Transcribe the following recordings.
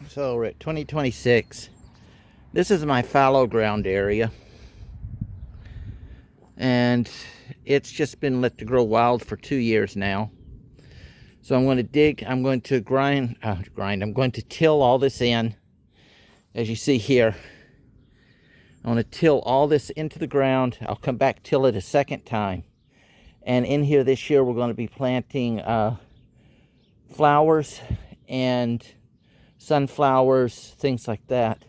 So we're at 2026. This is my fallow ground area, and it's just been let to grow wild for 2 years now. So I'm going to dig, I'm going to I'm going to till all this in. As you see here, I want to till all this into the ground. I'll come back, till it a second time. And in here this year, we're going to be planting flowers and sunflowers, things like that.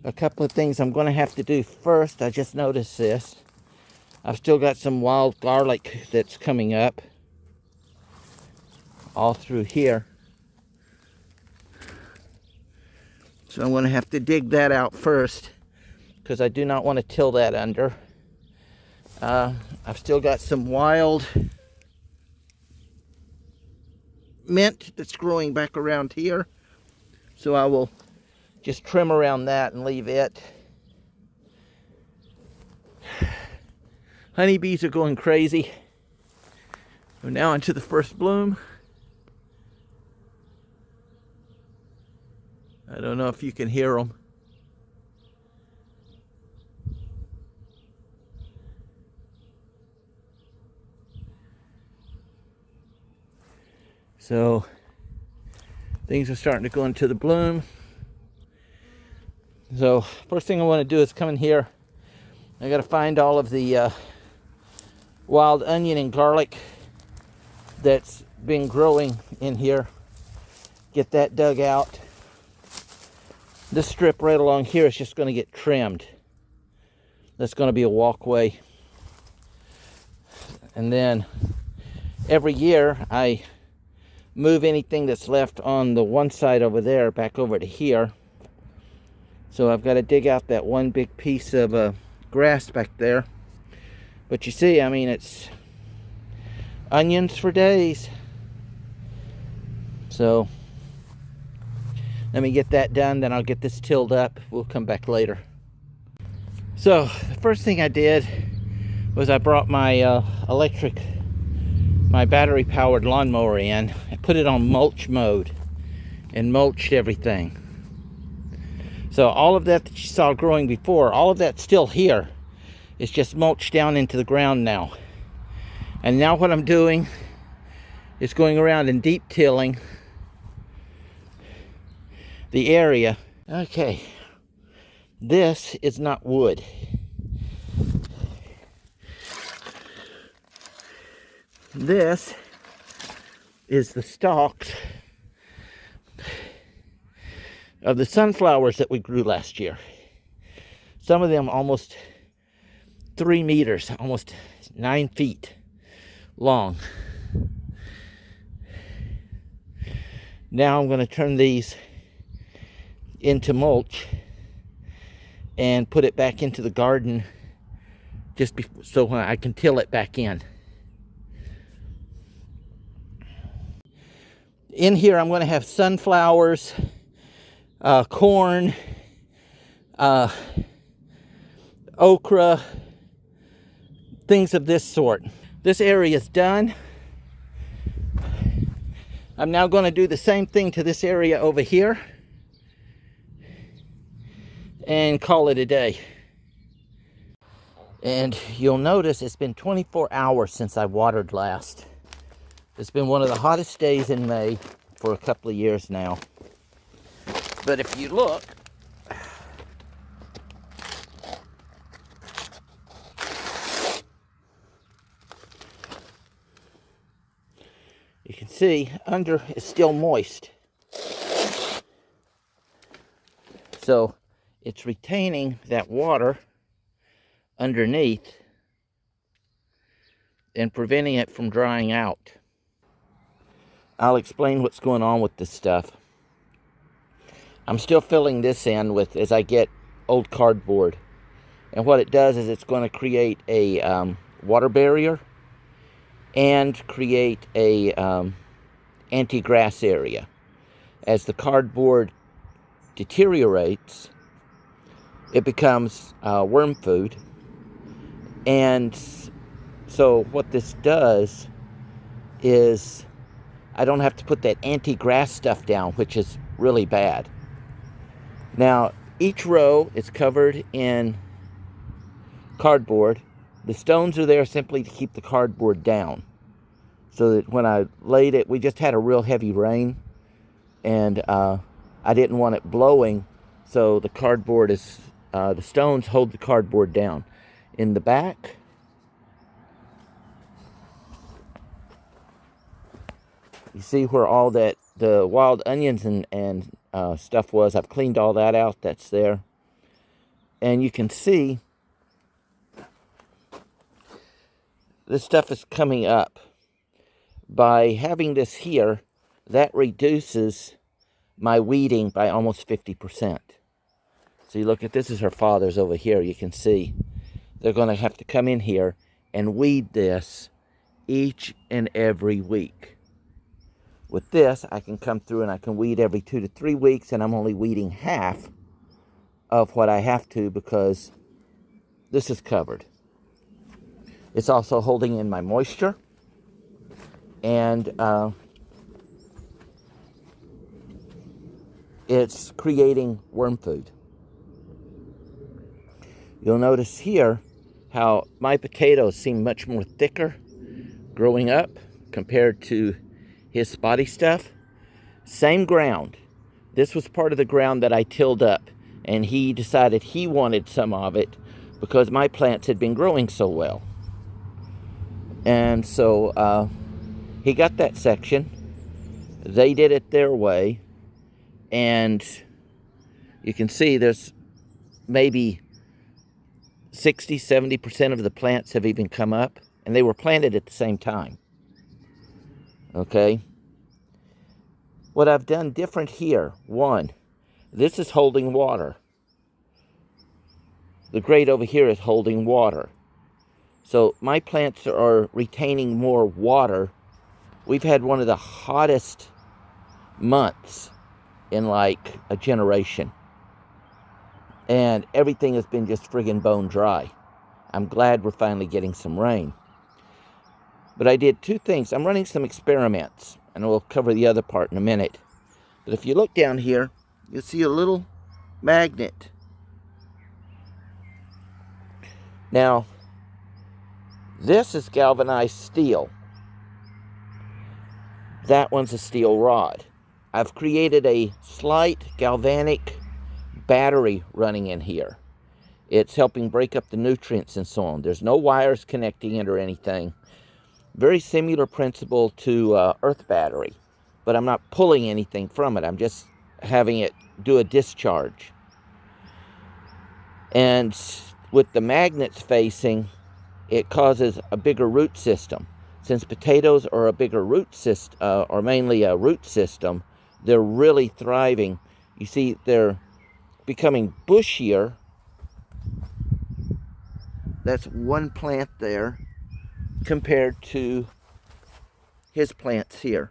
A couple of things I'm going to have to do first. I just noticed this. I've still got some wild garlic that's coming up all through here. So I'm going to have to dig that out first, because I do not want to till that under. I've still got some wild mint that's growing back around here. So I will just trim around that and leave it. Honeybees are going crazy. We're now into the first bloom. I don't know if you can hear them. So things are starting to go into the bloom. So first thing I want to do is come in here. I got to find all of the wild onion and garlic that's been growing in here. Get that dug out. This strip right along here is just going to get trimmed. That's going to be a walkway. And then every year I move anything that's left on the one side over there back over to here. So I've got to dig out that one big piece of grass back there. But you see, I mean, it's onions for days. So let me get that done, then I'll get this tilled up. We'll come back later. So the first thing I did was I brought my my battery powered lawnmower in. I put it on mulch mode and mulched everything. So all of that you saw growing before, all of that's still here. It's just mulched down into the ground now. And now what I'm doing is going around and deep tilling the area. Okay, this is not wood. This is the stalks of the sunflowers that we grew last year. Some of them almost 3 meters, almost 9 feet long. Now I'm going to turn these into mulch and put it back into the garden just so I can till it back in. In here I'm going to have sunflowers, corn, okra, things of this sort. This area is done. I'm now going to do the same thing to this area over here and call it a day. And you'll notice it's been 24 hours since I watered last. It's been one of the hottest days in May for a couple of years now. But if you look, you can see under is still moist. So it's retaining that water underneath and preventing it from drying out. I'll explain what's going on with this stuff. I'm still filling this in with as I get old cardboard. And what it does is it's going to create a water barrier and create a anti-grass area. As the cardboard deteriorates, it becomes worm food. And so what this does is I don't have to put that anti-grass stuff down, which is really bad. Now, each row is covered in cardboard. The stones are there simply to keep the cardboard down. So that when I laid it, we just had a real heavy rain, and I didn't want it blowing, so the cardboard is, the stones hold the cardboard down. In the back, you see where all that, the wild onions and stuff was. I've cleaned all that out, that's there. And you can see this stuff is coming up. By having this here, that reduces my weeding by almost 50%. So you look at, this is her father's over here. You can see they're going to have to come in here and weed this each and every week. With this, I can come through and I can weed every 2 to 3 weeks, and I'm only weeding half of what I have to because this is covered. It's also holding in my moisture, and it's creating worm food. You'll notice here how my potatoes seem much more thicker growing up compared to his spotty stuff. Same ground. This was part of the ground that I tilled up, and he decided he wanted some of it because my plants had been growing so well. And so he got that section. They did it their way, and you can see there's maybe 60-70% of the plants have even come up, and they were planted at the same time. Okay, what I've done different here, one, this is holding water. The grate over here is holding water. So my plants are retaining more water. We've had one of the hottest months in like a generation, and everything has been just friggin' bone dry. I'm glad we're finally getting some rain. But I did two things. I'm running some experiments, and we'll cover the other part in a minute. But if you look down here, you'll see a little magnet. Now, this is galvanized steel. That one's a steel rod. I've created a slight galvanic battery running in here. It's helping break up the nutrients and so on. There's no wires connecting it or anything. Very similar principle to earth battery, but I'm not pulling anything from it. I'm just having it do a discharge. And with the magnets facing, it causes a bigger root system. Since potatoes are a bigger root system, or mainly a root system, they're really thriving. You see, they're becoming bushier. That's one plant there compared to his plants here.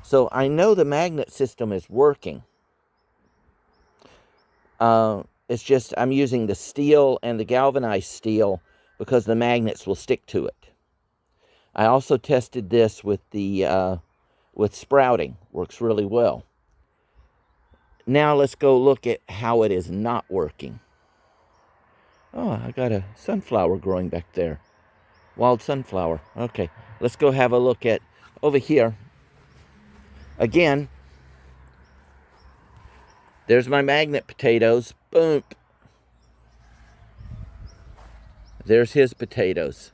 So I know the magnet system is working. It's just I'm using the steel and the galvanized steel because the magnets will stick to it. I also tested this with the with sprouting. Works really well. Now let's go look at how it is not working. Oh, I got a sunflower growing back there. Wild sunflower. Okay, let's go have a look at over here. Again, there's my magnet potatoes. Boom. There's his potatoes.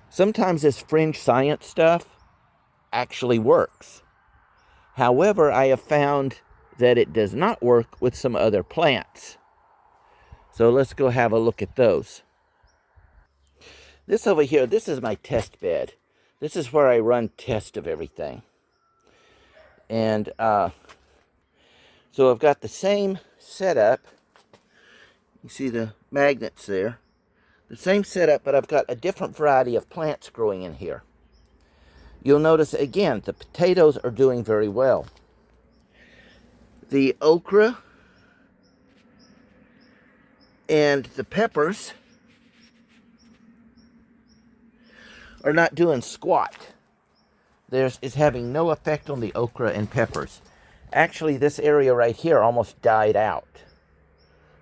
Sometimes this fringe science stuff actually works. However, I have found that it does not work with some other plants. So let's go have a look at those. This over here, this is my test bed. This is where I run tests of everything. And so I've got the same setup. You see the magnets there. The same setup, but I've got a different variety of plants growing in here. You'll notice, again, the potatoes are doing very well. The okra and the peppers are not doing squat. is having no effect on the okra and peppers. Actually, this area right here almost died out.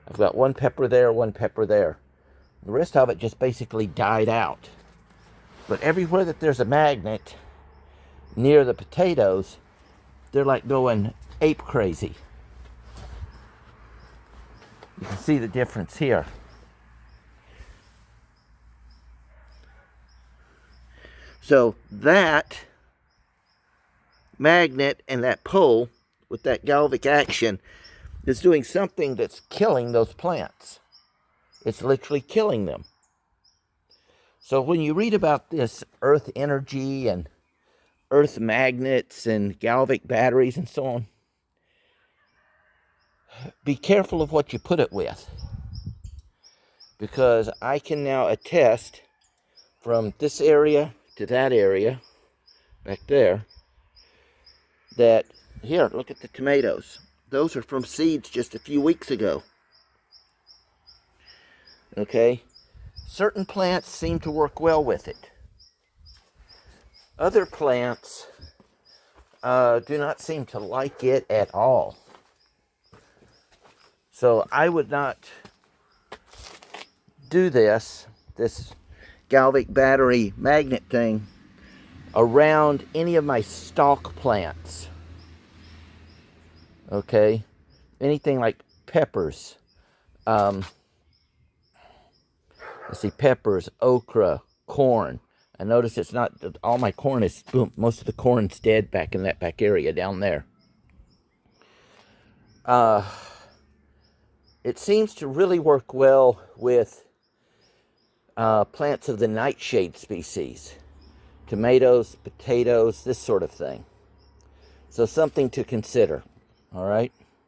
I've got one pepper there, one pepper there. The rest of it just basically died out. But everywhere that there's a magnet near the potatoes, they're like going ape crazy. You can see the difference here. So that magnet and that pole with that galvanic action is doing something that's killing those plants. It's literally killing them. So when you read about this earth energy and earth magnets and galvanic batteries and so on, be careful of what you put it with. Because I can now attest from this area to that area, back there, that, here, look at the tomatoes. Those are from seeds just a few weeks ago. Okay? Certain plants seem to work well with it. Other plants do not seem to like it at all. So I would not do this galvanic battery magnet thing around any of my stalk plants. Okay? Anything like peppers. Let's see, peppers, okra, corn. I notice it's not, all my corn is, boom, most of the corn's dead back in that back area down there. It seems to really work well with plants of the nightshade species. Tomatoes, potatoes, this sort of thing. So something to consider, all right?